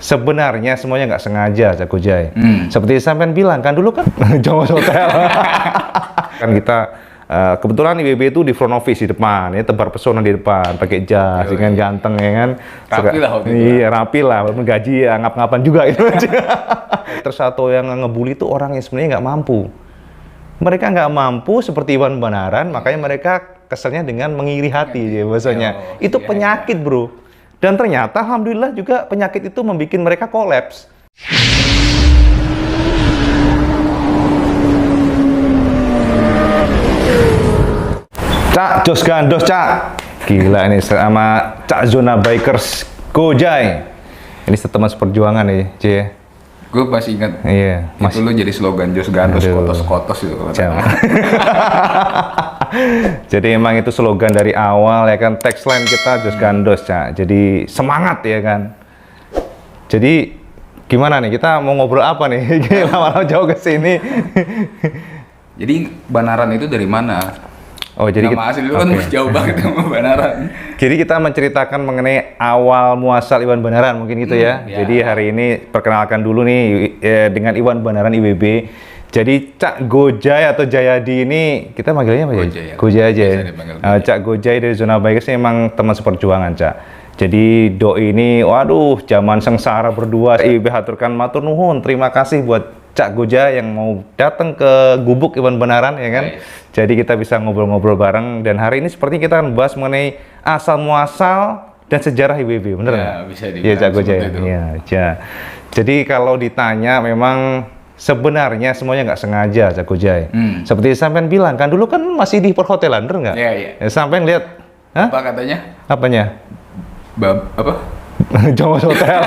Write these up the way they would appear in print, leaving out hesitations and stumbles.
Sebenarnya semuanya nggak sengaja, Cak Gojay. Seperti sampean bilang kan dulu kan Jawa Hotel. Kan kita kebetulan IWB itu di front office di depan, ya tebar pesona di depan, pakai jas, kan ganteng ya kan. Rapi lah waktu itu. Iya rapi lah, walaupun gaji ya ngap-ngapan juga gitu. Terus satu yang ngebully itu orang yang sebenarnya nggak mampu. Mereka nggak mampu seperti Iwan Banaran, makanya mereka keselnya dengan mengiri hati, ya bahasanya. Itu penyakit bro. Dan ternyata alhamdulillah juga penyakit itu membuat mereka kolaps. Cak, Jos Gandos, Cak. Gila ini sama Cak Zona Bikers Gojay. Ini teman seperjuangan nih, C. Gue masih ingat. Iya, itu lu jadi slogan Jos Gandos, kotos-kotos itu. Jadi emang itu slogan dari awal ya kan, tagline kita Jos Gandos, Cak. Jadi semangat ya kan. Jadi gimana nih, kita mau ngobrol apa nih? Lama-lama jauh ke sini. Jadi Banaran itu dari mana? Oh, jadi nama asli lu kan jauh banget sama Banaran. Jadi kita menceritakan mengenai awal muasal Iwan Banaran mungkin gitu ya. Jadi hari ini perkenalkan dulu nih dengan Iwan Banaran IWB. Jadi Cak Gojay atau Jayadi ini kita manggilnya apa ya? Gojay aja ya. Cak Gojay dari Zona Bikers memang teman seperjuangan, Cak. Jadi doi ini, waduh, zaman sengsara berdua. IWB haturkan matur nuhun, terima kasih buat Cak Gojay yang mau datang ke gubuk Iwan Banaran ya kan. Jadi kita bisa ngobrol-ngobrol bareng dan hari ini seperti kita akan bahas mengenai asal muasal dan sejarah IWB, bener nggak? Ya, bisa dibilang. Iya, Cak Gojay. Iya, ja. Jadi kalau ditanya memang sebenarnya semuanya nggak sengaja, Cak Gojay. Seperti sampean bilang kan dulu kan masih di perhotelan, bener nggak? Iya, iya. Sampean lihat, hah? Apa katanya? Apanya? Apa? Jongos Hotel.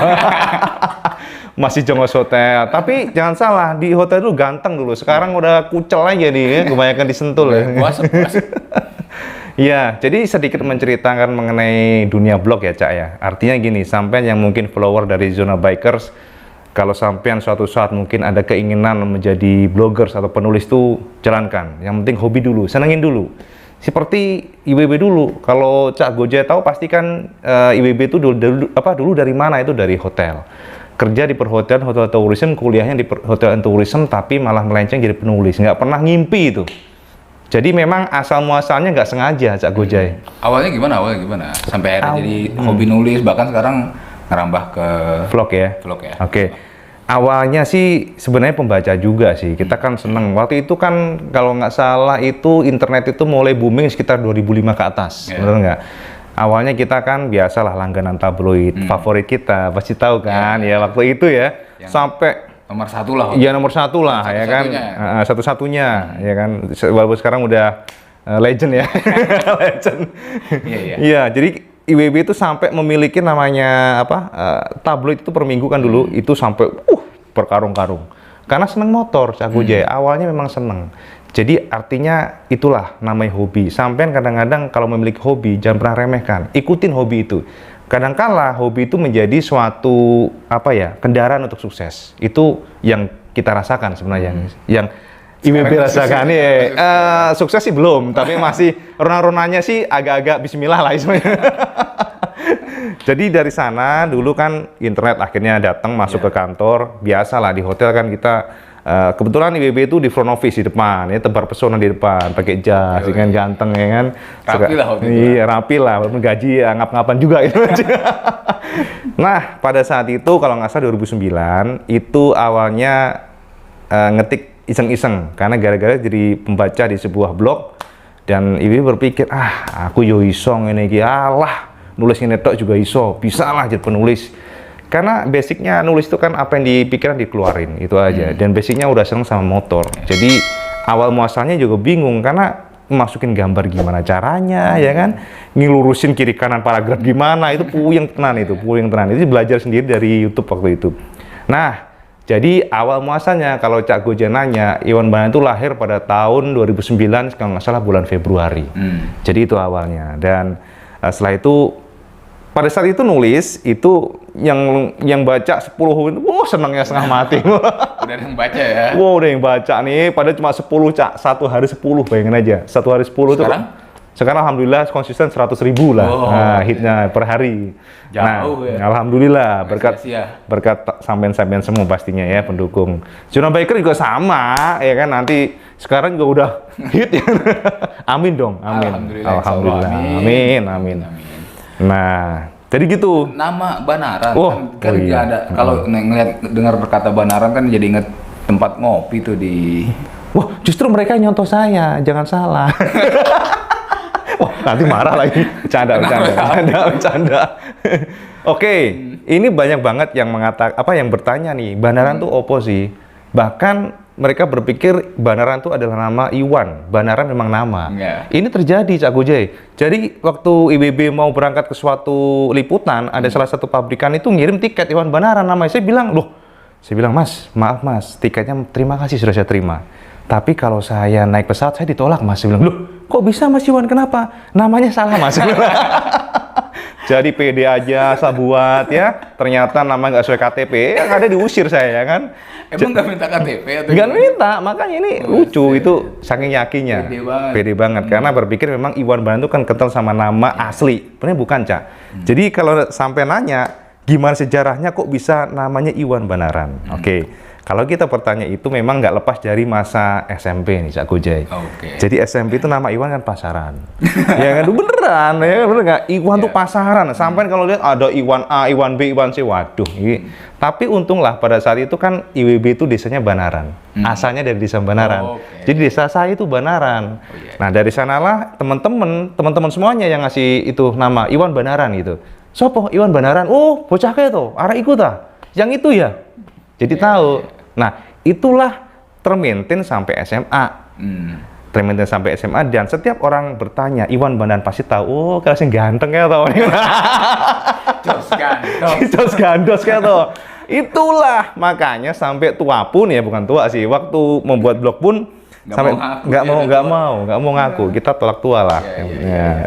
Masih Jongos Hotel. Tapi jangan salah, di hotel dulu ganteng dulu. Sekarang udah kucel aja nih, ya. Kebanyakan disentul ya. Puasa. Iya, jadi sedikit menceritakan mengenai dunia blog ya, Cak ya. Artinya gini, sampean yang mungkin follower dari Zona Bikers, kalau sampean suatu saat mungkin ada keinginan menjadi bloggers atau penulis tuh jalankan. Yang penting hobi dulu, senengin dulu. Seperti IWB dulu. Kalau Cak Gojay tahu pasti kan IWB itu dulu dari mana? Itu dari hotel. Kerja di perhotelan, hotel tourism, kuliahnya di hotel tourism, tapi malah melenceng jadi penulis. Nggak pernah ngimpi itu. Jadi memang asal muasalnya nggak sengaja, Cak Gojay. Awalnya gimana? Sampai akhirnya jadi hobi nulis, bahkan sekarang ngerambah ke vlog ya. Oke. Awalnya sih sebenarnya pembaca juga sih. Kita kan seneng. Waktu itu kan kalau nggak salah itu internet itu mulai booming sekitar 2005 ke atas. Bener nggak? Awalnya kita kan biasalah langganan tabloid favorit kita, pasti tahu kan ya waktu itu ya. Sampai nomor satu lah. Iya nomor satu lah ya kan. Satu-satunya ya kan. Walaupun sekarang udah legend ya. Legend. Iya, jadi IWB itu sampai memiliki namanya apa tabloid itu per minggu kan dulu itu sampai berkarung-karung karena seneng motor Cak Gojay. Awalnya memang seneng, jadi artinya itulah namanya hobi. Sampean kadang-kadang kalau memiliki hobi jangan pernah remehkan, ikutin hobi itu. Kadangkala hobi itu menjadi suatu apa ya kendaraan untuk sukses. Itu yang kita rasakan sebenarnya, yang IWB rasakan nih. Sukses sih belum, tapi masih rona-ronanya sih agak-agak bismillah lah sebenarnya. Jadi dari sana dulu kan internet akhirnya datang masuk ke kantor. Biasalah di hotel kan kita kebetulan IWB itu di front office di depan, ya tebar pesona di depan, pakai jas, kan ganteng ya kan. Rapi lah waktu itu. Iya rapi lah, walaupun gaji ya ngap-ngapan juga gitu. Nah pada saat itu kalau nggak salah 2009 itu awalnya ngetik iseng-iseng karena gara-gara jadi pembaca di sebuah blog dan IWB berpikir aku yo iso ngene iki, alah nulis ngene tok juga iso, bisa lah jadi penulis. Karena basicnya nulis itu kan apa yang dipikirkan dikeluarin itu aja. Dan basicnya udah seneng sama motor. Jadi awal muasalnya juga bingung karena masukin gambar gimana caranya ya kan, ngelurusin kiri kanan paragraf gimana, itu puyeng tenan itu belajar sendiri dari YouTube waktu itu. Nah jadi awal muasalnya kalau Cak Gojay nanya, Iwan Banaran itu lahir pada tahun 2009 kalau nggak salah bulan Februari. Jadi itu awalnya. Dan setelah itu pada saat itu nulis itu yang baca 10 itu senangnya setengah mati. Udah ada yang baca ya. Udah yang baca nih, padahal cuma 10 Cak, satu hari 10 bayangin aja. Satu hari 10 itu. Sekarang? Sekarang alhamdulillah konsisten 100.000 lah hitnya per hari. Jauh ya. Alhamdulillah berkat Sia-sia. sampean-sampean semua pastinya ya pendukung. Zona Biker juga sama ya kan, nanti sekarang juga udah hit ya. Amin dong, amin. Alhamdulillah. Amin, amin. Nah, jadi gitu. Nama Banaran kan iya. ada, kalau ngeliat dengar berkata Banaran kan jadi inget tempat ngopi tuh di. Wah, justru mereka yang nyontoh saya, jangan salah. Wah, nanti marah lagi. Bercanda. Oke, ini banyak banget yang yang bertanya nih, Banaran tuh opo sih? Bahkan mereka berpikir Banaran tuh adalah nama Iwan. Banaran memang nama. Ini terjadi, Cak Gojay. Jadi waktu IBB mau berangkat ke suatu liputan, ada salah satu pabrikan itu ngirim tiket Iwan Banaran namanya. Saya bilang, Mas, maaf Mas, tiketnya terima kasih sudah saya terima. Tapi kalau saya naik pesawat, saya ditolak, Mas. Saya bilang, loh, kok bisa Mas Iwan? Kenapa? Namanya salah, Mas. Jadi pede aja, saya buat ya. Ternyata nama nggak sesuai KTP, yang ada diusir saya, ya kan? Emang nggak minta KTP atau nggak minta, makanya ini lucu. Itu saking yakinnya. Pede banget. Karena berpikir memang Iwan Banaran itu kan kental sama nama asli. Sebenarnya bukan, Cak. Jadi kalau sampai nanya, gimana sejarahnya kok bisa namanya Iwan Banaran? Oke. Kalau kita bertanya itu memang nggak lepas dari masa SMP nih, Cak Gojay. Jadi SMP itu nama Iwan kan pasaran. Ya kan, beneran ya, bener nggak? Iwan tuh pasaran. Sampai kalau lihat ada Iwan A, Iwan B, Iwan C, waduh. Tapi untunglah pada saat itu kan IWB itu desanya Banaran. Asalnya dari desa Banaran. Jadi desa saya itu Banaran. Nah dari sanalah teman-teman semuanya yang ngasih itu nama Iwan Banaran gitu. Sopo Iwan Banaran? Oh bocah kayak tuh, arah ikut ah. Yang itu ya. Jadi tahu. Nah, itulah termaintain sampai SMA. Termaintain sampai SMA dan setiap orang bertanya, Iwan Banaran pasti tahu. Oh, kalau sing ganteng ya tau. Jos gandos kayak tuh. Itulah makanya sampai tua pun ya, bukan tua sih. Waktu membuat blog pun sampai nggak mau ngaku. Kita tolak tua lah.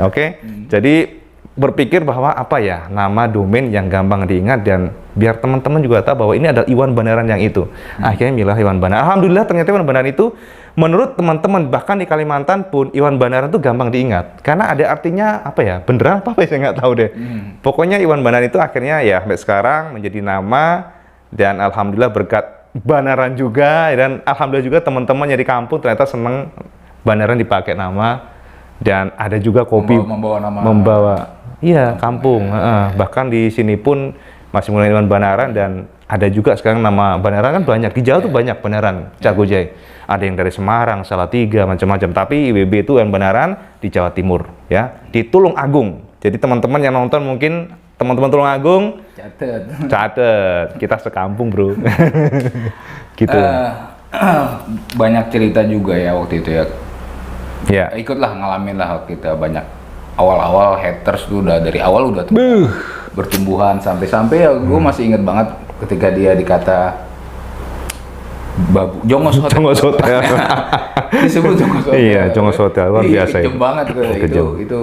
Oke. Jadi berpikir bahwa apa ya, nama domain yang gampang diingat dan biar teman-teman juga tahu bahwa ini adalah Iwan Banaran yang itu. Akhirnya milah Iwan Banaran. Alhamdulillah ternyata Iwan Banaran itu menurut teman-teman bahkan di Kalimantan pun Iwan Banaran itu gampang diingat karena ada artinya apa ya, beneran apa ya, saya nggak tahu deh. Pokoknya Iwan Banaran itu akhirnya ya sampai sekarang menjadi nama dan alhamdulillah berkat Banaran juga dan alhamdulillah juga teman-teman yang di kampung ternyata seneng Banaran dipakai nama dan ada juga kopi membawa iya kampung. Bahkan di sini pun masih mulai Iwan Banaran dan ada juga sekarang nama Banaran kan banyak di Jawa tuh banyak Banaran, Cak Gojay. Ada yang dari Semarang, Salatiga, macam-macam. Tapi IWB itu Iwan Banaran di Jawa Timur, ya, di Tulung Agung. Jadi teman-teman yang nonton mungkin teman-teman Tulung Agung, catet, kita sekampung bro. Gitu. Banyak cerita juga ya waktu itu ya. Ya. Ikutlah ngalamin lah kita banyak awal-awal haters tuh udah dari awal udah bertumbuhan sampai ya gue masih inget banget ketika dia dikata babu Jongos Hotel. Disebut Jongos Hotel. Iya, Jongos Hotel luar biasa. Kejam banget itu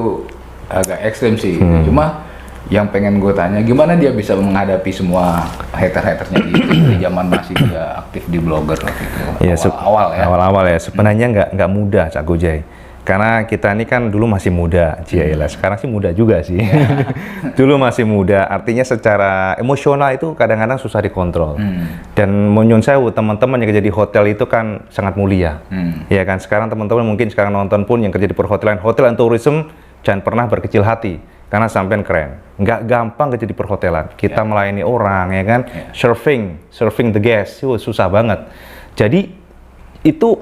agak ekstrim sih. Cuma yang pengen gue tanya gimana dia bisa menghadapi semua hater-hatersnya di zaman masih dia aktif di blogger gitu. Ya, awal-awal ya. Sebenarnya nggak mudah, Cak Gojay. Karena kita ini kan dulu masih muda, sekarang sih muda juga sih. Dulu masih muda, artinya secara emosional itu kadang-kadang susah dikontrol. Dan menurut saya teman-teman yang kerja di hotel itu kan sangat mulia. Ya kan, sekarang teman-teman mungkin sekarang nonton pun yang kerja di perhotelan, hotel and tourism, jangan pernah berkecil hati. Karena sampean keren. Nggak gampang kerja di perhotelan. Kita melayani orang, ya kan. Serving the guest, susah banget. Jadi itu,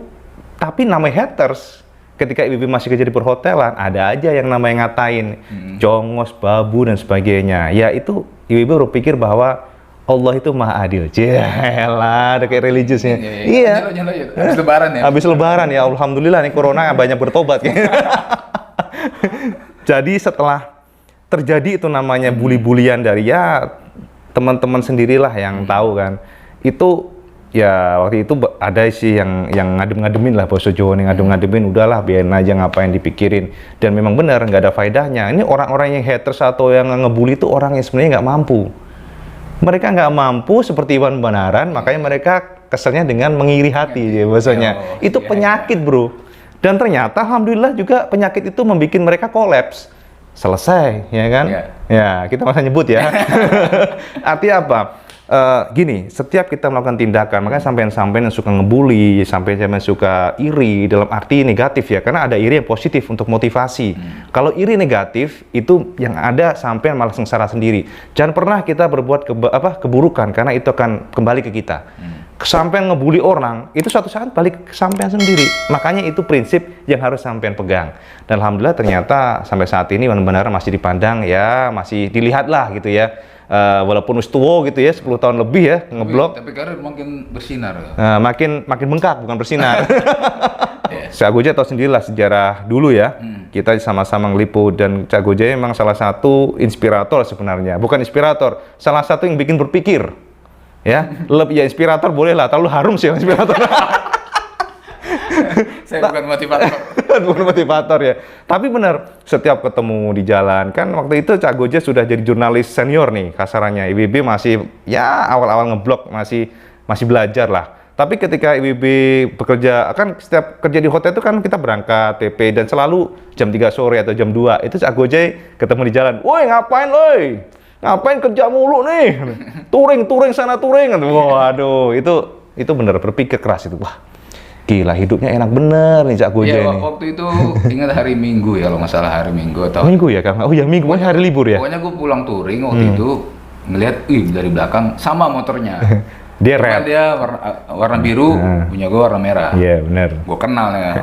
tapi namanya haters. Ketika IBB masih kerja di perhotelan, ada aja yang namanya ngatain, jongos, babu, dan sebagainya. Ya itu, IBB berpikir bahwa Allah itu maha adil. Jelah, ada kayak religiusnya. Iya. Habis lebaran ya? Habis lebaran ya, alhamdulillah nih corona banyak bertobat. Jadi setelah terjadi itu namanya bully-bulian dari ya teman-teman sendirilah yang tahu kan. Itu ya waktu itu ada sih yang ngadem-ngademin lah bahasa Jawa nih, ngadem-ngademin udahlah biarin aja ngapain dipikirin, dan memang benar nggak ada faedahnya. Ini orang-orang yang haters atau yang ngebully itu orang yang sebenarnya nggak mampu. Mereka nggak mampu seperti Iwan Banaran, makanya mereka keselnya dengan mengiri hati ya bahasanya. Itu penyakit bro. Dan ternyata alhamdulillah juga penyakit itu membuat mereka kolaps. Selesai, ya kan? Iya. Ya, kita masa nyebut ya. Artinya apa? Gini, setiap kita melakukan tindakan, makanya sampean-sampean yang suka ngebully, sampean-sampean suka iri dalam arti negatif ya, karena ada iri yang positif untuk motivasi. Kalau iri negatif, itu yang ada sampean malah sengsara sendiri. Jangan pernah kita berbuat keburukan, karena itu akan kembali ke kita. Sampean ngebully orang, itu suatu saat balik ke sampean sendiri. Makanya itu prinsip yang harus sampean pegang. Dan alhamdulillah ternyata sampai saat ini benar-benar masih dipandang ya, masih dilihat lah gitu ya. Walaupun tua gitu ya, 10 tahun lebih ya ngeblok. Tapi karir makin bersinar. Makin bengkak, bukan bersinar. Cak Gojek tahu sendirilah sejarah dulu ya. Kita sama-sama ngeliput dan Cak Gojek memang salah satu inspirator sebenarnya. Bukan inspirator, salah satu yang bikin berpikir. Ya, lebih ya inspirator boleh lah, terlalu harum sih inspirator. Saya bukan motivator. Bukan motivator ya. Tapi benar, setiap ketemu di jalan, kan waktu itu Cak Gojek sudah jadi jurnalis senior nih, kasarannya. IBB masih, ya awal-awal ngeblok, masih belajar lah. Tapi ketika IBB bekerja, kan setiap kerja di hotel itu kan kita berangkat, TP, dan selalu jam 3 sore atau jam 2, itu Cak Gojek ketemu di jalan. Woi ngapain woi? Ngapain kerja mulu nih? Touring sana touring. Waduh, itu bener berpikir keras itu. Wah, gila hidupnya enak bener nih Cak Gojek Iya, nih. waktu itu ingat hari Minggu ya, kalau nggak salah hari Minggu atau Minggu ya Kang? Oh ya Minggu, hari libur ya? pokoknya gue pulang touring waktu itu ngelihat, dari belakang sama motornya. Dia Cuma red. dia warna biru, punya gue warna merah. Iya bener. Gue kenal ya,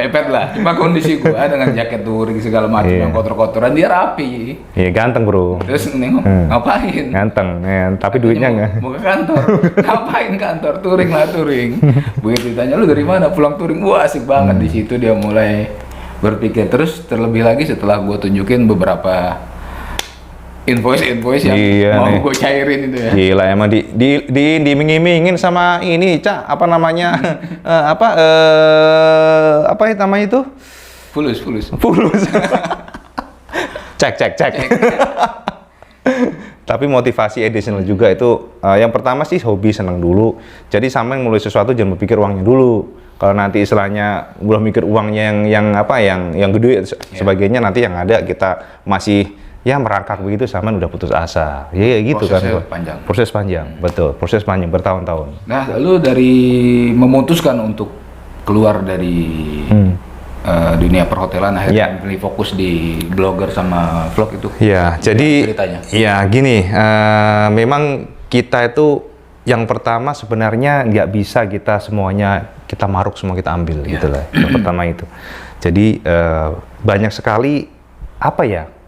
pepet lah. Cuma kondisi gue dengan jaket touring segala macam yang kotor-kotoran, dia rapi. Iya ganteng bro. Terus nengok, ngapain? Ganteng, ya. Tapi duitnya nggak. Mau ke kantor. Ngapain kantor? Touring lah touring. Begitu ditanya, lu dari mana? Pulang touring. Wah asik banget. Di situ dia mulai berpikir. Terus terlebih lagi setelah gue tunjukin beberapa invoice yang mau nih. gue cairin itu ya. Gila emang diiming-imingin sama ini Cak, apa namanya? Apa namanya itu? Fulus. Fulus. Cek. Tapi motivasi additional juga itu yang pertama sih hobi, senang dulu. Jadi sampai mulai sesuatu jangan berpikir uangnya dulu. Kalau nanti istilahnya belum mikir uangnya yang gede sebagainya, nanti yang ada kita masih ya merangkak begitu sama udah putus asa. Ya gitu Prosesnya kan. panjang. Proses panjang, betul. Proses panjang bertahun-tahun. Nah, lalu dari memutuskan untuk keluar dari dunia perhotelan, akhirnya pilih fokus di blogger sama vlog itu. Ya, jadi ceritanya. ya gini, memang kita itu yang pertama sebenarnya nggak bisa kita semuanya kita maruk semua kita ambil gitu lah. Yang pertama itu. Jadi banyak sekali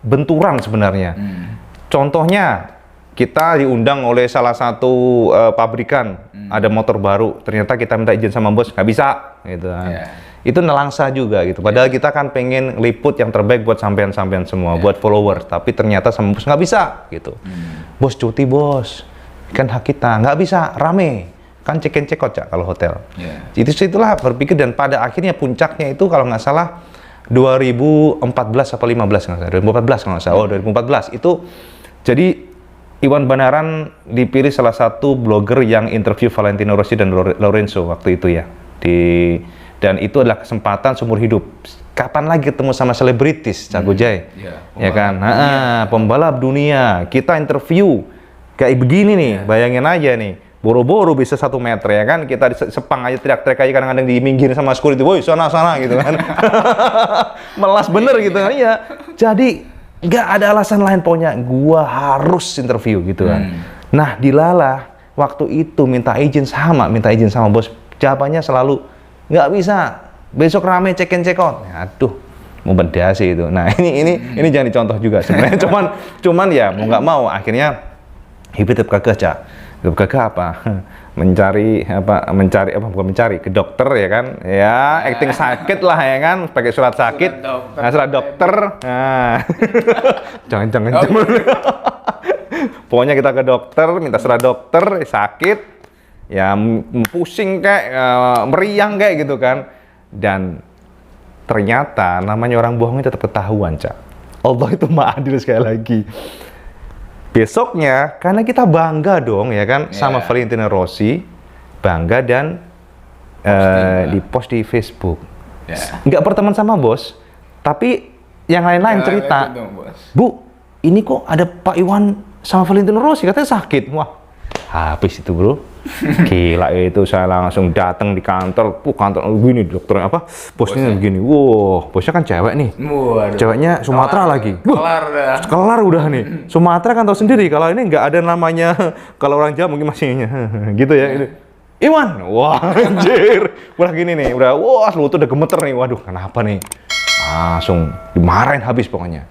benturan sebenarnya. Contohnya kita diundang oleh salah satu pabrikan, ada motor baru, ternyata kita minta izin sama bos nggak bisa, gitu kan. Itu nelangsa juga gitu. Padahal kita kan pengen liput yang terbaik buat sampean-sampean semua, buat follower, tapi ternyata sama bos nggak bisa, gitu. Bos cuti bos, kan hak kita, nggak bisa, rame. Kan cekot Cak kalau hotel. Itulah berpikir, dan pada akhirnya puncaknya itu kalau nggak salah 2014 atau 15 nggak salah, 2014 kalau nggak salah. Oh 2014 itu jadi Iwan Banaran dipilih salah satu blogger yang interview Valentino Rossi dan Lorenzo waktu itu ya. Dan itu adalah kesempatan seumur hidup. Kapan lagi ketemu sama selebritis Cak Gojek? Ya kan? Pembalap dunia. Kita interview kayak begini nih, bayangin aja nih. Boro-boro bisa 1 meter ya kan, kita di Sepang aja teriak-teriak aja, kadang-kadang diminggirin sama security, woi sana gitu kan. Melas bener gitu kan, iya. Jadi nggak ada alasan lain, pokoknya gua harus interview gitu kan. Nah dilalah waktu itu minta izin sama bos, jawabannya selalu nggak bisa, besok rame check-in check-out. Aduh, mau bedasi itu. Nah ini jangan dicontoh juga sebenarnya. cuman ya mau nggak mau akhirnya hidup kekeh Cak. Bukan mencari ke dokter ya kan, ya acting sakit lah ya kan, pakai surat sakit, surat dokter, jangan. Pokoknya kita ke dokter, minta surat dokter, sakit, ya pusing kayak, meriang kayak gitu kan, dan ternyata namanya orang bohong itu tetap ketahuan Cak. Allah itu maha adil sekali lagi. Besoknya, karena kita bangga dong ya kan, sama Valentino Rossi, bangga dan di post di Facebook. Ya. nggak berteman sama bos, tapi yang lain-lain Yang cerita, lain-lain dong, Bos. Bu, ini kok ada Pak Iwan sama Valentino Rossi katanya sakit. Wah, habis itu bro. Gila itu, saya langsung datang di kantor. Kantor gini dokternya apa? Bosnya begini. Wow, bosnya kan cewek nih. Waduh. Ceweknya Sumatera lagi. Wah, Kelar dah. kelar udah nih. Sumatera kan tahu sendiri kalau ini nggak ada namanya, kalau orang Jawa mungkin masih gitu ya. Ini. Iwan, wah anjir. Udah gini nih, udah wah lutut udah gemeter nih. Waduh, kenapa nih? Langsung dimarahin habis pokoknya.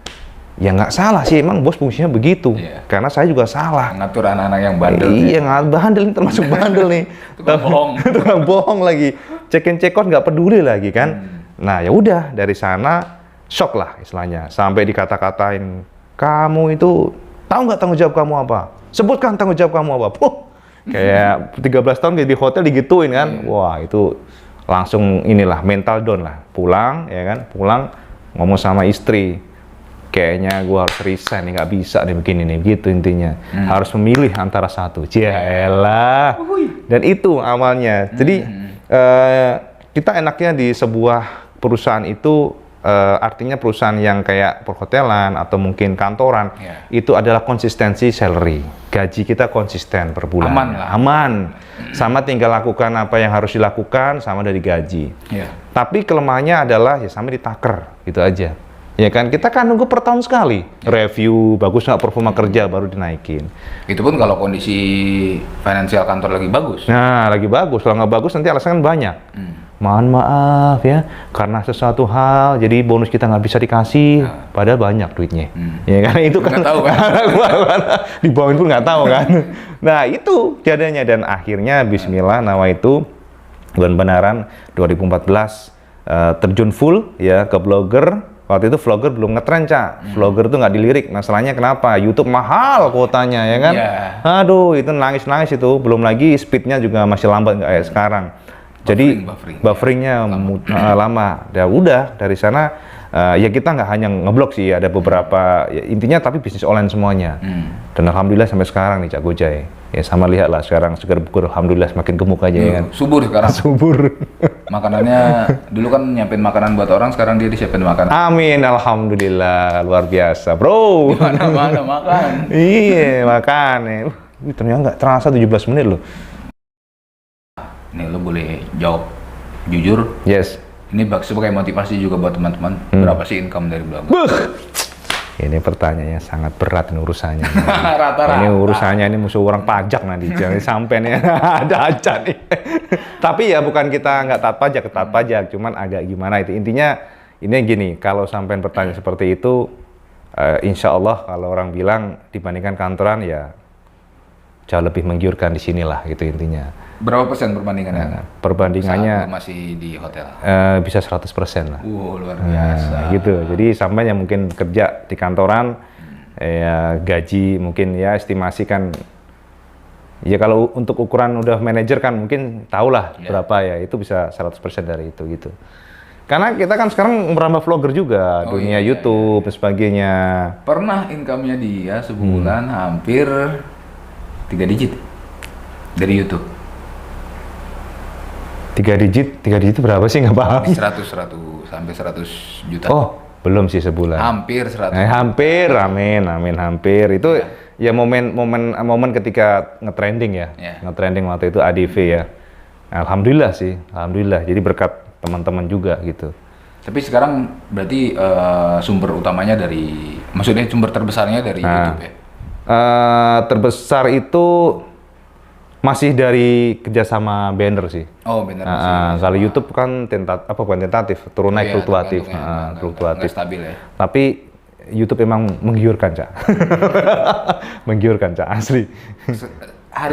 Ya nggak salah sih, emang bos fungsinya begitu. Iya. Karena saya juga salah. Ngatur anak-anak yang bandel. Iya, bandel ini termasuk bandel nih. Tukang bohong. Tukang bohong lagi. Check-in check-out nggak peduli lagi kan. Nah ya udah, dari sana shock lah istilahnya. Sampai dikata-katain, kamu itu tahu nggak tanggung jawab kamu apa? Sebutkan tanggung jawab kamu apa? Puh, kayak 13 tahun di hotel digituin kan. Wah itu langsung inilah mental down lah. Pulang ya kan, pulang ngomong sama istri. Kayaknya gue harus resign nih, nggak bisa nih begini nih, gitu intinya. Harus memilih antara satu. Cialah. Dan itu awalnya. Jadi kita enaknya di sebuah perusahaan itu artinya perusahaan yang kayak perhotelan atau mungkin kantoran, itu adalah konsistensi salary. Gaji kita konsisten per bulan. Aman lah. Aman. Sama tinggal lakukan apa yang harus dilakukan sama dari gaji. Iya. Tapi kelemahannya adalah ya sama ditaker, gitu aja. Ya kan, kita kan nunggu per tahun sekali. Review, bagus nggak performa kerja, baru dinaikin. Itu pun kalau kondisi finansial kantor lagi bagus. Nah, lagi bagus. Kalau nggak bagus nanti alasan kan banyak. Mohon maaf ya, karena sesuatu hal, jadi bonus kita nggak bisa dikasih, padahal banyak duitnya. Ya kan, itu kan. Nggak tahu kan? Dibawin pun nggak tahu kan. Nah, itu jadinya. Dan akhirnya, bismillah, nawa itu, benar-benaran 2014 terjun full ya ke blogger. Waktu itu vlogger belum ngetren, Cak. Vlogger tuh nggak dilirik. Masalahnya kenapa? YouTube mahal kuotanya, ya kan? Yeah. Aduh, itu nangis-nangis itu. Belum lagi speednya juga masih lambat nggak kayak sekarang. Jadi bufferingnya lama. Ya udah, dari sana ya kita nggak hanya ngeblog sih, ada beberapa, ya, intinya tapi bisnis online semuanya. Dan alhamdulillah sampai sekarang nih Cak Gojay. Ya sama lihatlah sekarang segar bukur, alhamdulillah semakin gemuk aja ya kan. Subur sekarang. Subur. Makanannya dulu kan nyiapin makanan buat orang, sekarang dia disiapin makanan. Amin, alhamdulillah, luar biasa, bro. Mana makan. Iya, makan. Ini ternyata nggak terasa 17 menit loh. Nih lo boleh jawab jujur. Yes. Ini sebagai motivasi juga buat teman-teman. Berapa sih income dari blog? Ini pertanyaannya sangat berat ini urusannya. Rata-rata. Ini urusannya ini musuh orang pajak nanti. Jangan sampai nih ada aja nih. Tapi ya bukan kita nggak taat pajak, cuman agak gimana itu. Intinya ini gini, kalau sampai pertanyaan seperti itu, insya Allah kalau orang bilang dibandingkan kantoran ya jauh lebih menggiurkan di sinilah gitu intinya. Berapa persen perbandingannya? Perbandingannya saat lo masih di hotel. Bisa 100% lah. Luar biasa. Gitu. Jadi sampai yang mungkin kerja di kantoran, ya gaji mungkin ya estimasi kan, ya kalau untuk ukuran udah manajer kan mungkin tahulah berapa ya, itu bisa 100% dari itu gitu. Karena kita kan sekarang merambah vlogger juga, dunia YouTube dan sebagainya. Pernah income-nya dia sebulan hampir 3 digit dari YouTube. 3 digit berapa sih, nggak paham. 100 sampai 100 juta. Oh, belum sih sebulan. Hampir 100. Hampir, amin, hampir. Itu ya momen ketika ngetrending ya. Ngetrending waktu itu ADV ya. Alhamdulillah sih, alhamdulillah. Jadi berkat teman-teman juga gitu. Tapi sekarang berarti sumber utamanya maksudnya sumber terbesarnya dari YouTube ya? Terbesar itu masih dari kerjasama banner sih. Oh, banner. Kalau YouTube kan bukan tentatif, turun naik fluktuatif. Nggak stabil ya. Tapi YouTube emang menggiurkan, Cak. Menggiurkan, Cak, asli.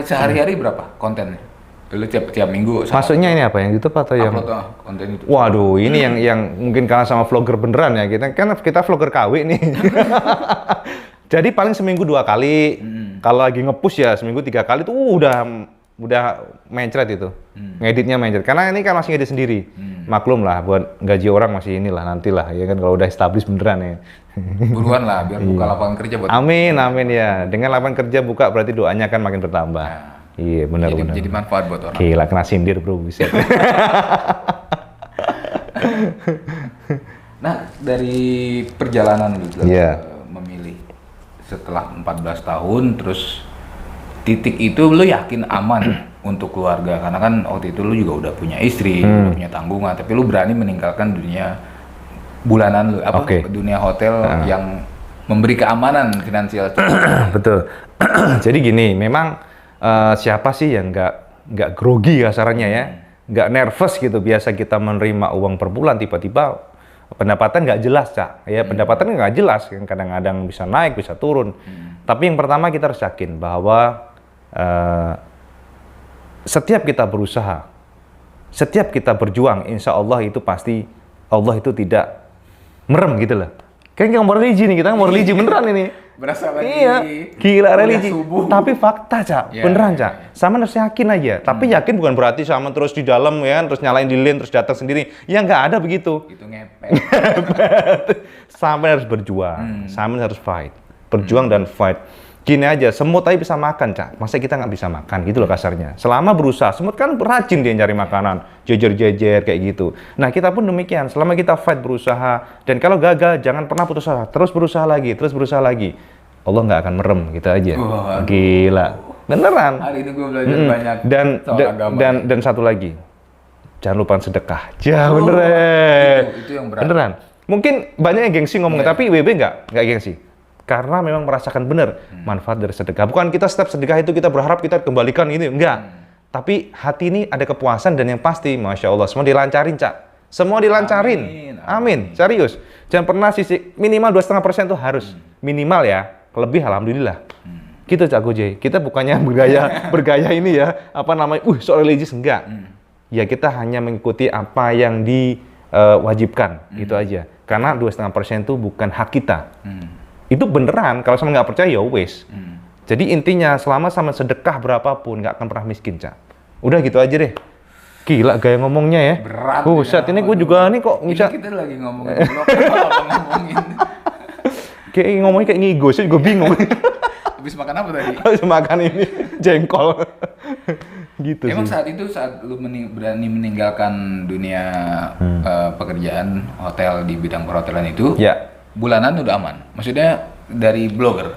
Sehari-hari berapa kontennya? Dulu tiap minggu. Maksudnya ini apa, yang YouTube atau yang upload konten itu? Waduh, ini yang mungkin kalah sama vlogger beneran ya. Kita vlogger KW nih. Jadi paling seminggu 2 kali. Kalau lagi nge-push ya seminggu 3 kali tuh udah mencret itu. Ngeditnya mencret. Karena ini kan masih ngedit sendiri. Maklum lah, buat gaji orang masih inilah nantilah ya kan, kalau udah established beneran ya. Buruan lah biar buka lapangan kerja buat. Amin ya. Dengan lapangan kerja buka berarti doanya kan makin bertambah. Iya, benar. Jadi manfaat buat orang. Gila, kena sindir bro, buset. Nah, dari perjalanan lu Iya. memilih setelah 14 tahun, terus titik itu lu yakin aman untuk keluarga? Karena kan waktu itu lu juga udah punya istri, udah punya tanggungan, tapi lu berani meninggalkan dunia bulanan lu, Oke. dunia hotel yang memberi keamanan finansial. Betul. Jadi gini, memang siapa sih yang nggak grogi kasarannya ya, nggak nervous gitu. Biasa kita menerima uang per bulan, tiba-tiba pendapatan nggak jelas, Cak. Ya, pendapatan nggak jelas, kan kadang-kadang bisa naik, bisa turun. Tapi yang pertama kita harus yakin bahwa setiap kita berusaha, setiap kita berjuang, insya Allah itu pasti Allah itu tidak merem gitu loh. Kayak nggak mau religi nih, kita mau religi beneran ini. Berasa lagi Iya, gila religi. subuh. Tapi fakta, Cak. Iya, Beneran, iya, Cak. Sama harus yakin aja. Tapi yakin bukan berarti sama terus di dalam ya, terus nyalain lilin, terus datang sendiri. Ya nggak ada begitu. Itu ngepet. Sampai harus berjuang, sampai harus fight. Berjuang dan fight. Gini aja, semut aja bisa makan, Cak. Masa kita nggak bisa makan gitu loh kasarnya. Selama berusaha, semut kan rajin dia nyari makanan, jejer-jejer kayak gitu. Nah, kita pun demikian. Selama kita fight berusaha, dan kalau gagal jangan pernah putus asa. Terus berusaha lagi, terus berusaha lagi. Allah nggak akan merem gitu aja. Wah, Gila. Beneran. Hari ini gue belajar banyak Dan soal agama. dan satu lagi. Jangan lupa sedekah. Ya beneran. Itu yang berat. Beneran. Mungkin banyak yang gengsi ngomong, tapi WB nggak gengsi. Karena memang merasakan benar manfaat dari sedekah. Bukan kita setiap sedekah itu kita berharap kita kembalikan ini, enggak. Tapi hati ini ada kepuasan dan yang pasti, Masya Allah, semua dilancarin, Cak. Semua dilancarin. Amin. Serius. Jangan pernah sisi minimal 2,5% itu harus. Minimal ya. Lebih alhamdulillah. Gitu, Cak Gojek. Kita bukannya bergaya ini ya, apa namanya, soal religius, enggak. Ya kita hanya mengikuti apa yang diwajibkan, gitu aja. Karena 2,5% itu bukan hak kita. Itu beneran, kalau sama nggak percaya ya wes. Jadi intinya selama sama sedekah berapapun nggak akan pernah miskin, Cak. Udah gitu aja deh. Gila gaya ngomongnya ya. Berat. Saat ini gue juga nih kok Ini bisa kita lagi ngomongin blog, apa ngomongin. kayak ngomongnya kayak ngigo sih, gue bingung. Habis makan apa tadi? Harus makan ini jengkol. Gitu Emang sih. saat lu berani meninggalkan dunia pekerjaan hotel di bidang perhotelan itu, Ya. bulanan udah aman. Maksudnya dari blogger.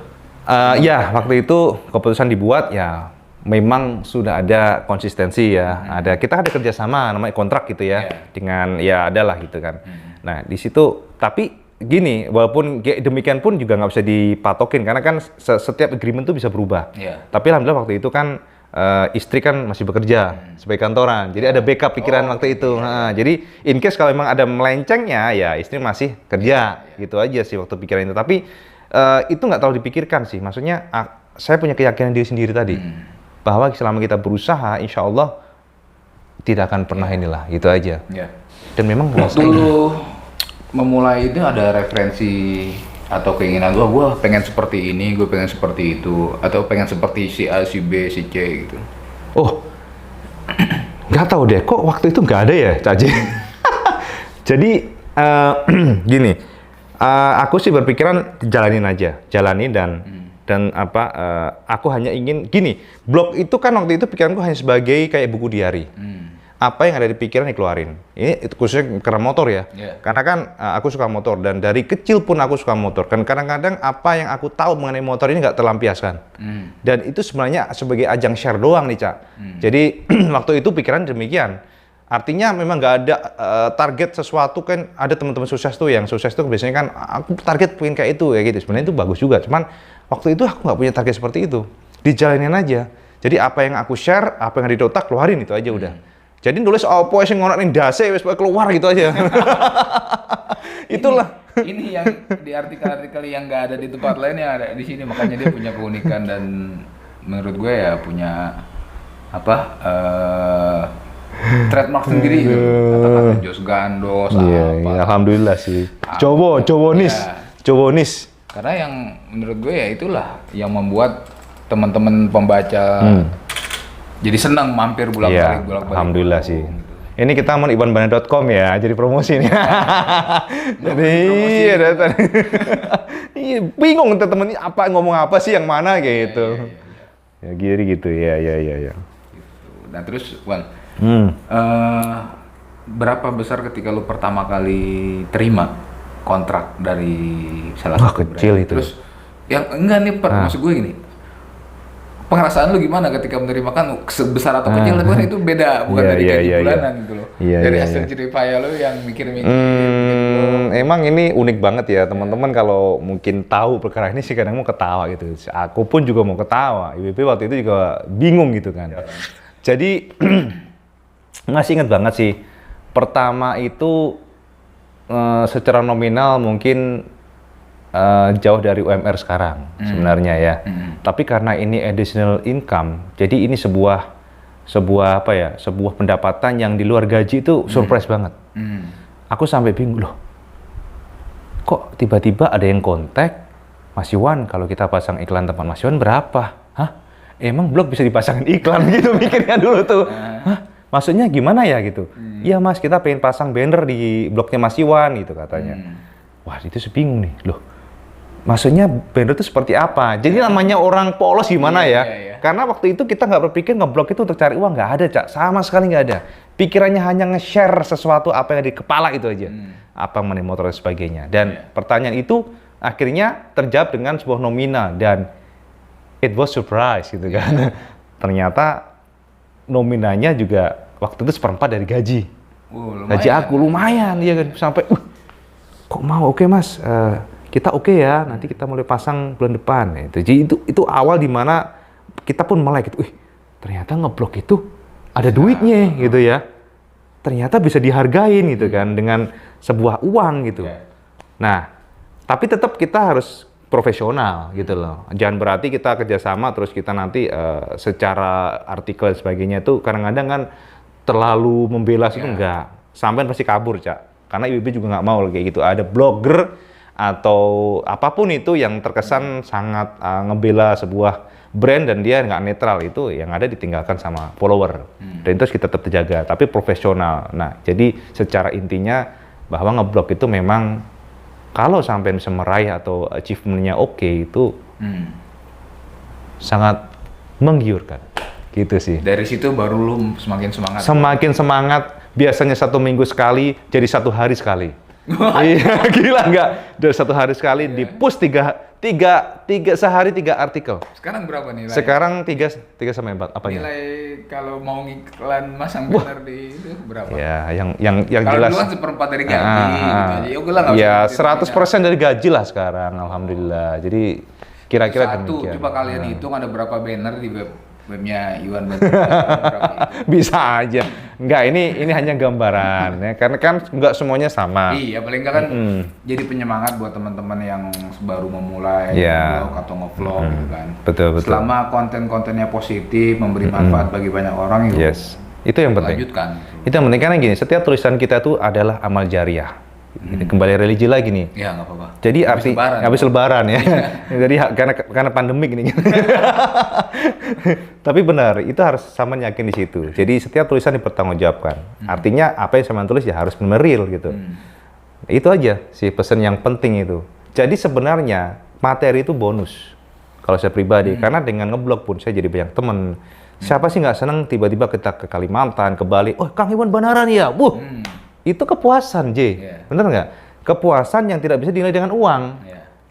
Ya, waktu itu keputusan dibuat ya memang sudah ada konsistensi ya. Kita ada kerjasama namanya kontrak gitu ya dengan ya adalah gitu kan. Nah di situ tapi gini, walaupun demikian pun juga nggak bisa dipatokin karena kan setiap agreement tuh bisa berubah. Tapi alhamdulillah waktu itu kan istri kan masih bekerja sebagai kantoran, jadi ada backup pikiran waktu itu. Jadi in case kalau memang ada melencengnya, ya istri masih kerja, gitu aja sih waktu pikiran itu. Tapi itu nggak terlalu dipikirkan sih. Maksudnya saya punya keyakinan diri sendiri tadi bahwa selama kita berusaha, insya Allah tidak akan pernah inilah, gitu aja. Dan memang Waktu lu memulai itu ada referensi atau keinginan gue pengen seperti ini, gue pengen seperti itu, atau pengen seperti si A, si B, si C gitu. Oh, nggak tahu deh, kok waktu itu nggak ada ya, Caji. Jadi gini, aku sih berpikiran jalanin aja, jalanin dan apa, aku hanya ingin gini, blog itu kan waktu itu pikiranku hanya sebagai kayak buku diari. Apa yang ada di pikiran dikeluarin. Ini itu khususnya karena motor ya. Karena kan aku suka motor dan dari kecil pun aku suka motor. Kan kadang-kadang apa yang aku tahu mengenai motor ini nggak terlampiaskan. Dan itu sebenarnya sebagai ajang share doang nih, Cak. Jadi waktu itu pikiran demikian. Artinya memang nggak ada target sesuatu kan. Ada teman-teman sukses tuh yang sukses tuh biasanya kan aku target pengen kayak itu ya gitu. Sebenarnya itu bagus juga. Cuman waktu itu aku nggak punya target seperti itu. Dijalanin aja. Jadi apa yang aku share, apa yang ada di otak keluarin itu aja udah. Jadi nulis apa sing ngono ning dase wis keluar gitu aja. Itulah. Ini yang di artikel-artikel yang nggak ada di tempat lain yang ada di sini, makanya dia punya keunikan dan menurut gue ya punya apa trademark sendiri gitu. Kata-kata Jos Gandos apa. Iya, alhamdulillah sih. Cowonis. Karena yang menurut gue ya itulah yang membuat teman-teman pembaca jadi senang mampir bolak-balik. Alhamdulillah sih. Ini kita mau ibanbana.com ya, jadi promosi nih. Jadi iya, bingung temen apa ngomong apa sih yang mana gitu. Ya gitu ya. Gitu. Nah terus Bang, berapa besar ketika lu pertama kali terima kontrak dari salah Wah, satu kecil brand? itu. Terus yang enggak nih, maksud gue gini, perasaan lu gimana ketika menerima, kan sebesar atau kecil tapi kan itu beda, bukan Iya, dari iya, gaji iya, bulanan gitu loh. Iya, Dari iya, hasil iya. jerih payah lu yang mikir-mikir bikin blog. Emang ini unik banget ya teman-teman, kalau mungkin tahu perkara ini sih kadang mau ketawa gitu. Aku pun juga mau ketawa. IWP waktu itu juga bingung gitu kan. Jadi masih ingat banget sih. Pertama itu secara nominal mungkin jauh dari UMR sekarang sebenarnya ya. Tapi karena ini additional income, jadi ini sebuah apa ya, sebuah pendapatan yang di luar gaji itu surprise banget. Aku sampai bingung loh, kok tiba-tiba ada yang kontak, Mas Iwan, kalau kita pasang iklan tempat Mas Iwan berapa? Hah? Emang blog bisa dipasangin iklan gitu mikirnya dulu tuh. Hah? Maksudnya gimana ya gitu? Iya Mas, kita pengen pasang banner di blognya Mas Iwan gitu katanya. Wah, itu bingung nih loh. Maksudnya banner itu seperti apa? Jadi namanya orang polos gimana ya? Iya. Karena waktu itu kita nggak berpikir ngeblog itu untuk cari uang, nggak ada, Cak. Sama sekali nggak ada. Pikirannya hanya nge-share sesuatu apa yang ada di kepala itu aja. Apa money motor dan sebagainya. Dan pertanyaan itu akhirnya terjawab dengan sebuah nomina, dan it was surprise gitu kan. Ternyata nominanya juga waktu itu seperempat dari gaji. Gaji aku lumayan, ya kan, sampai kok mau, oke Mas, kita oke ya, nanti kita mulai pasang bulan depan. Jadi itu awal dimana kita pun melek gitu, ternyata ngeblok itu ada duitnya gitu ya. Ternyata bisa dihargain gitu kan dengan sebuah uang gitu. Nah, tapi tetap kita harus profesional gitu loh. Jangan berarti kita kerjasama terus kita nanti secara artikel dan sebagainya itu kadang-kadang kan terlalu membela itu enggak. Sampai pasti kabur, Cak. Karena IWB juga nggak mau kayak gitu. Ada blogger atau apapun itu yang terkesan sangat ngebela sebuah brand dan dia nggak netral, itu yang ada ditinggalkan sama follower. Dan itu kita tetap terjaga, tapi profesional. Nah, jadi secara intinya bahwa ngeblog itu memang kalau sampai bisa meraih atau achievement-nya oke, itu sangat menggiurkan. Gitu sih. Dari situ baru lu semakin semangat. Semakin semangat, biasanya 1 minggu sekali, jadi 1 hari sekali. Iya, gila nggak? Dari 1 hari sekali, di-push 3 sehari 3 artikel. Sekarang berapa nilai? Sekarang 3 sampai 4, apanya? Nilai kalau mau ngiklan masang banner di itu berapa? Ya, yang Kalau jelas. dulu kan seperempat dari gaji gitu aja. Ya, udah lah, nggak Ya, usah 100% dari gaji lah sekarang, alhamdulillah. Jadi kira-kira demikian. Coba kalian hitung ada berapa banner di webnya Iwan berapa itu? Bisa aja. Enggak, ini hanya gambaran ya, karena kan enggak semuanya sama. Iya, paling enggak kan jadi penyemangat buat teman-teman yang baru memulai Iya. vlog atau nge-vlog gitu kan. Betul. Selama konten-kontennya positif, memberi manfaat bagi banyak orang, Yes. Itu yang penting. lanjutkan. Itu yang penting, karena gini, setiap tulisan kita itu adalah amal jariah. Ini kembali religi lagi nih. Ya, nggak apa-apa. Jadi habis lebaran ya. Jadi karena pandemik ini. Tapi benar, itu harus sama yakin di situ. Jadi setiap tulisan dipertanggungjawabkan. Artinya apa yang saya tulis ya harus benar real gitu. Itu aja sih pesan yang penting itu. Jadi sebenarnya materi itu bonus. Kalau saya pribadi, karena dengan ngeblog pun saya jadi banyak temen. Siapa sih nggak seneng tiba-tiba kita ke Kalimantan, ke Bali, oh Kang Iwan Banaran ya, itu kepuasan, bener nggak? Kepuasan yang tidak bisa dinilai dengan uang.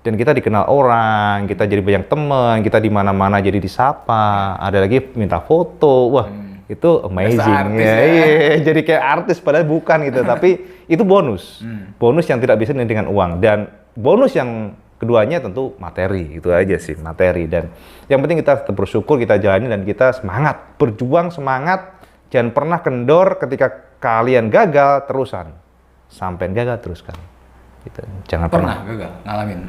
Dan kita dikenal orang, kita jadi banyak teman, kita di mana-mana jadi disapa, ada lagi minta foto, wah itu amazing ya. Iya, jadi kayak artis padahal bukan gitu, tapi itu bonus, bonus yang tidak bisa dinilai dengan uang. Dan bonus yang keduanya tentu materi, itu aja sih, materi. Dan yang penting kita tetap bersyukur, kita jalani dan kita semangat, berjuang semangat, jangan pernah kendor. Ketika kalian gagal, terusan. Sampai gagal, teruskan. Gitu. Jangan pernah gagal, ngalamin.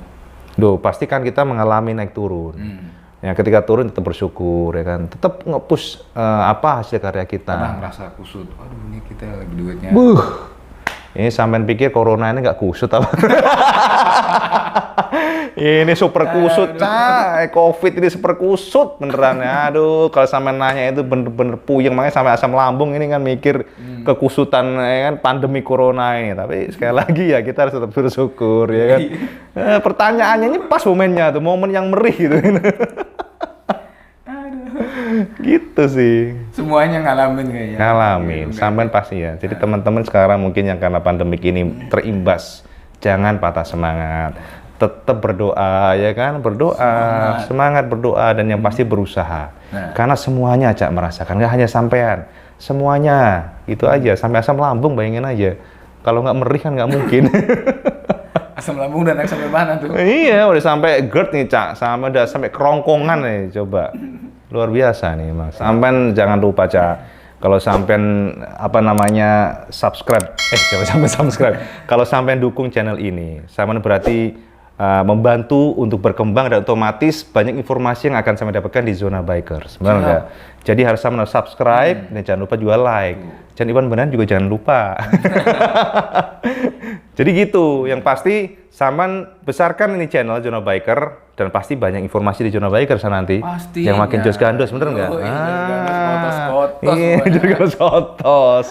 Duh, pasti kan kita mengalami naik turun. Ya, ketika turun tetap bersyukur, ya kan. Tetap nge-push apa hasil karya kita. Pernah merasa kusut, aduh ini kita lagi duitnya. Ini sampean pikir corona ini nggak kusut apa? Ini super kusut, Cak. Covid ini super kusut beneran ya. Aduh, kalau sampean nanya itu bener-bener puyeng, makanya sampai asam lambung ini kan mikir kekusutan ya kan pandemi corona ini. Tapi sekali lagi ya kita harus tetap bersyukur ya kan. Pertanyaannya ini pas momennya tuh, momen yang merih gitu. Gitu sih. Semuanya ngalamin kayaknya. Ngalamin, Iya, sampean pasti ya. Jadi teman-teman sekarang mungkin yang karena pandemik ini terimbas, jangan patah semangat. Tetap berdoa ya kan, berdoa, semangat berdoa dan yang pasti berusaha. Karena semuanya Cak merasakan, nggak hanya sampean, semuanya itu aja. Sampai asam lambung bayangin aja. Kalau nggak merih kan nggak mungkin. Asam lambung dan asam mana tuh? Iya, udah sampai GERD nih Cak, udah sampai kerongkongan nih coba. Luar biasa nih Mas. Sampean jangan lupa Cak, kalau sampean apa namanya subscribe, jangan sampai subscribe. Kalau sampean dukung channel ini, sampean berarti membantu untuk berkembang dan otomatis banyak informasi yang akan saya dapatkan di Zona Bikers. Benar nggak? Jadi harus sama subscribe dan jangan lupa juga like. Dan Iwan beneran juga jangan lupa. Jadi gitu, yang pasti sampean besarkan ini channel Zona Biker dan pasti banyak informasi di Zona Biker nanti. Pastinya. Yang makin jos gandos, bener nggak? Jos gandos, kotos-kotos Iya, semuanya. jos gandos, kotos.